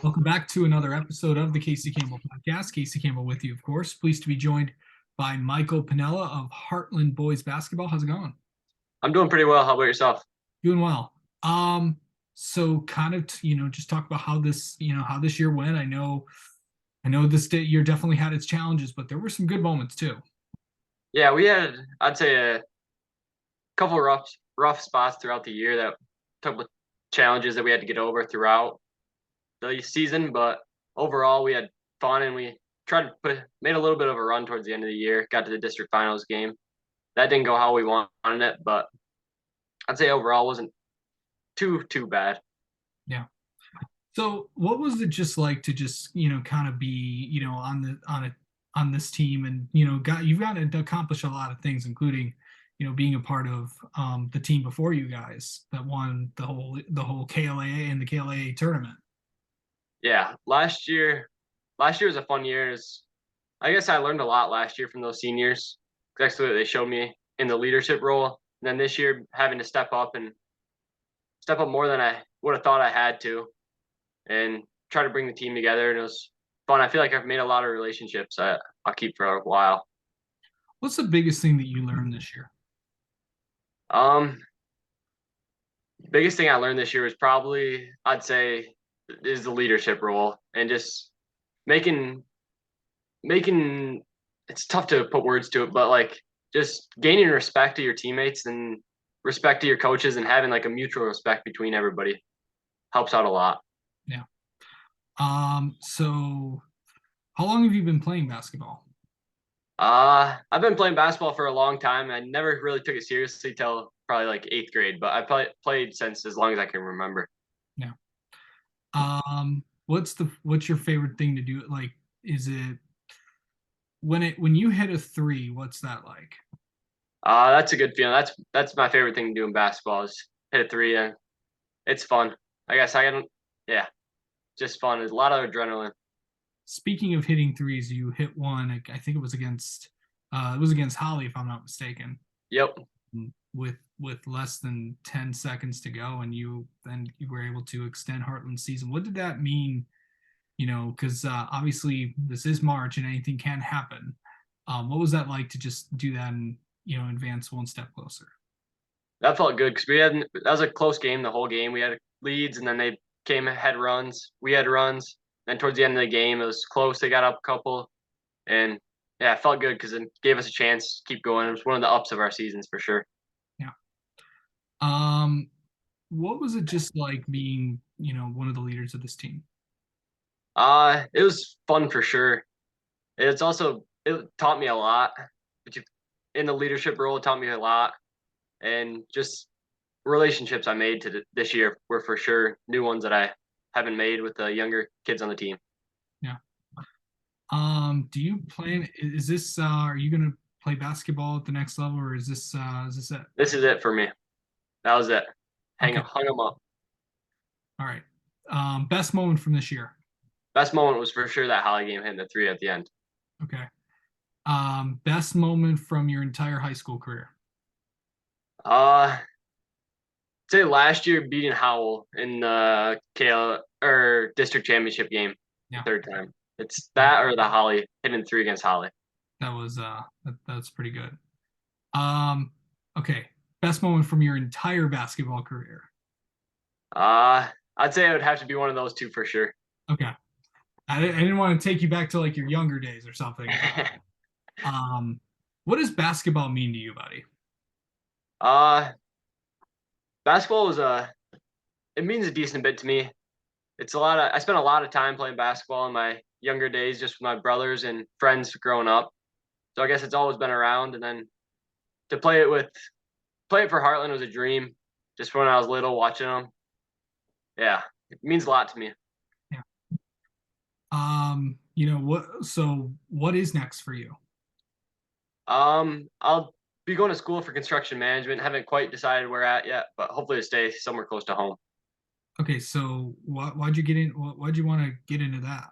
Welcome back to another episode of the Casey Campbell Podcast. Casey Campbell with you, of course. Pleased to be joined by Michael Pennala of Hartland Boys Basketball. How's it going? I'm doing pretty well. How about yourself? Doing well. So kind of just talk about how this year went. I know this year definitely had its challenges, but there were some good moments too. Yeah, we had, I'd say, a couple rough spots throughout the year that couple challenges that we had to get over throughout the season, but overall we had fun and we tried to made a little bit of a run towards the end of the year. Got to the district finals game. That didn't go how we wanted it, but I'd say overall wasn't too bad. Yeah. So what was it just like to just, kind of be, on this team and, you've gotten to accomplish a lot of things, including, being a part of the team before you guys that won the whole KLAA and the KLAA tournament. Yeah, last year was a fun year. I guess I learned a lot last year from those seniors. Actually, they showed me in the leadership role. And then this year, having to step up more than I would have thought I had to, and try to bring the team together. And it was fun. I feel like I've made a lot of relationships I'll keep for a while. What's the biggest thing that you learned this year? Um, Biggest thing I learned this year was probably, I'd say, is the leadership role and just making making. It's tough to put words to it, but like just gaining respect to your teammates and respect to your coaches and having like a mutual respect between everybody helps out a lot. Yeah. So how long have you been playing basketball? I've been playing basketball for a long time. I never really took it seriously till probably like eighth grade, but played since as long as I can remember. Yeah. What's your favorite thing to do? Like, is it when you hit a three, what's that like? That's a good feeling. That's my favorite thing to do in basketball is hit a three, and it's fun. I guess I don't. Yeah, just fun. There's a lot of adrenaline. Speaking of hitting threes, you hit one. I think it was against Holly, if I'm not mistaken, Yep. with less than 10 seconds to go, and you were able to extend Heartland's season. What did that mean? Because obviously this is March and anything can happen. What was that like to just do that and advance one step closer? That felt good because that was a close game the whole game. We had leads and then they had runs. We had runs. Then towards the end of the game, it was close. They got up a couple, and yeah, it felt good because it gave us a chance to keep going. It was one of the ups of our seasons for sure. Yeah. Um, what was it just like being, one of the leaders of this team? It was fun for sure. It taught me a lot. But in the leadership role, it taught me a lot, and just relationships I made this year were for sure new ones that I haven't made with the younger kids on the team. Yeah. Do you plan? Is this? Are you gonna play basketball at the next level, or is this it? This is it for me. That was it. Okay. Hung them up. All right. Best moment from this year. Best moment was for sure that Holly game hitting the three at the end. Okay. Best moment from your entire high school career. Uh, Say last year beating Howell in the KL or district championship game, Yeah. third time. It's that or the Holly hitting three against Holly. That's pretty good. Um, okay. Best moment from your entire basketball career. I'd say it would have to be one of those two for sure. Okay. I didn't want to take you back to like your younger days or something. What does basketball mean to you, buddy? uh, Basketball it means a decent bit to me. I spent a lot of time playing basketball in my younger days, just with my brothers and friends growing up. So I guess it's always been around. And then to play it for Hartland was a dream. Just when I was little, watching them. Yeah, it means a lot to me. Yeah. What is next for you? I'll be going to school for construction management. Haven't quite decided where at yet, but hopefully to stay somewhere close to home. Okay, so why'd you want to get into that?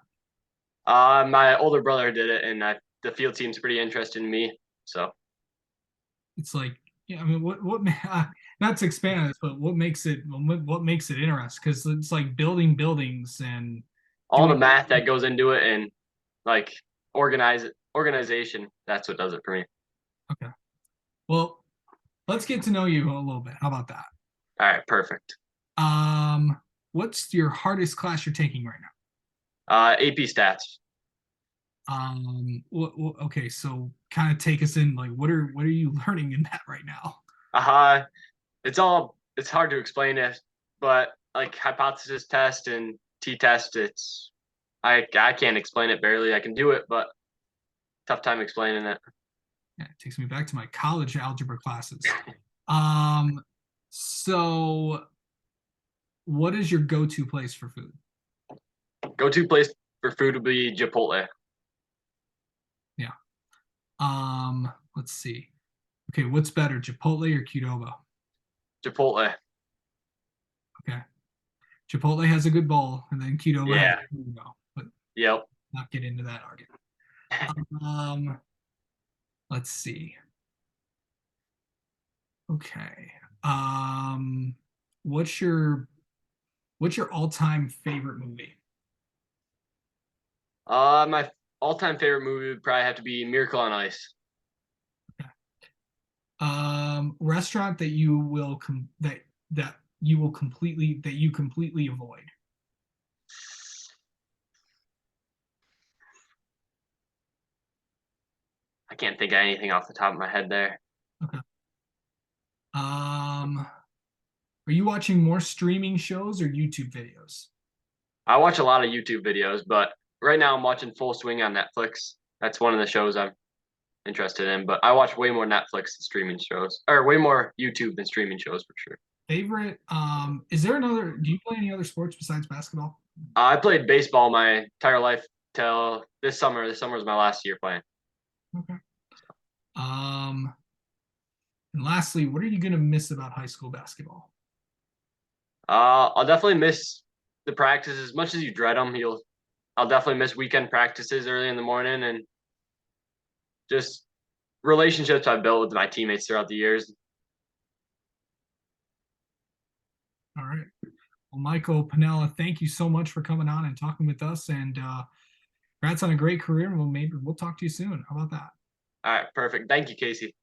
My older brother did it, and the field seems pretty interested in me. So It's like, yeah, I mean, not to expand on this, but what makes it interesting? Because it's like building buildings and all the doing. math that goes into it and like organization. That's what does it for me. Okay. Well, let's get to know you a little bit. How about that? All right, perfect. What's your hardest class you're taking right now? AP stats. Okay, so kind of take us in. Like, what are you learning in that right now? Uh, it's hard to explain it, but like hypothesis test and t-test, I can't explain it barely. I can do it, but tough time explaining it. Yeah, it takes me back to my college algebra classes. Um, so what is your go-to place for food? Go-to place for food would be Chipotle. Yeah. Let's see. Okay, what's better, Chipotle or Qdoba? Chipotle. Okay. Chipotle has a good bowl, and then Qdoba has Yeah. a good bowl, but Yep. not get into that argument. Um, let's see. Okay. Um, what's your what's your all-time favorite movie? My all-time favorite movie would probably have to be Miracle on Ice. Restaurant that you will that you will completely avoid. I can't think of anything off the top of my head there. Okay. Are you watching more streaming shows or YouTube videos? I watch a lot of YouTube videos, but right now I'm watching Full Swing on Netflix. That's one of the shows I'm interested in, but I watch way more Netflix than streaming shows, or way more YouTube than streaming shows for sure. Favorite? Is there another? Do you play any other sports besides basketball? I played baseball my entire life till this summer. This summer was my last year playing. Okay. Um, and lastly, what are you gonna miss about high school basketball? I'll definitely miss the practices as much as you dread them. I'll definitely miss weekend practices early in the morning and just relationships I've built with my teammates throughout the years. All right. Well, Michael Pennala, thank you so much for coming on and talking with us. And congrats on a great career. And maybe we'll talk to you soon. How about that? All right, perfect. Thank you, Casey.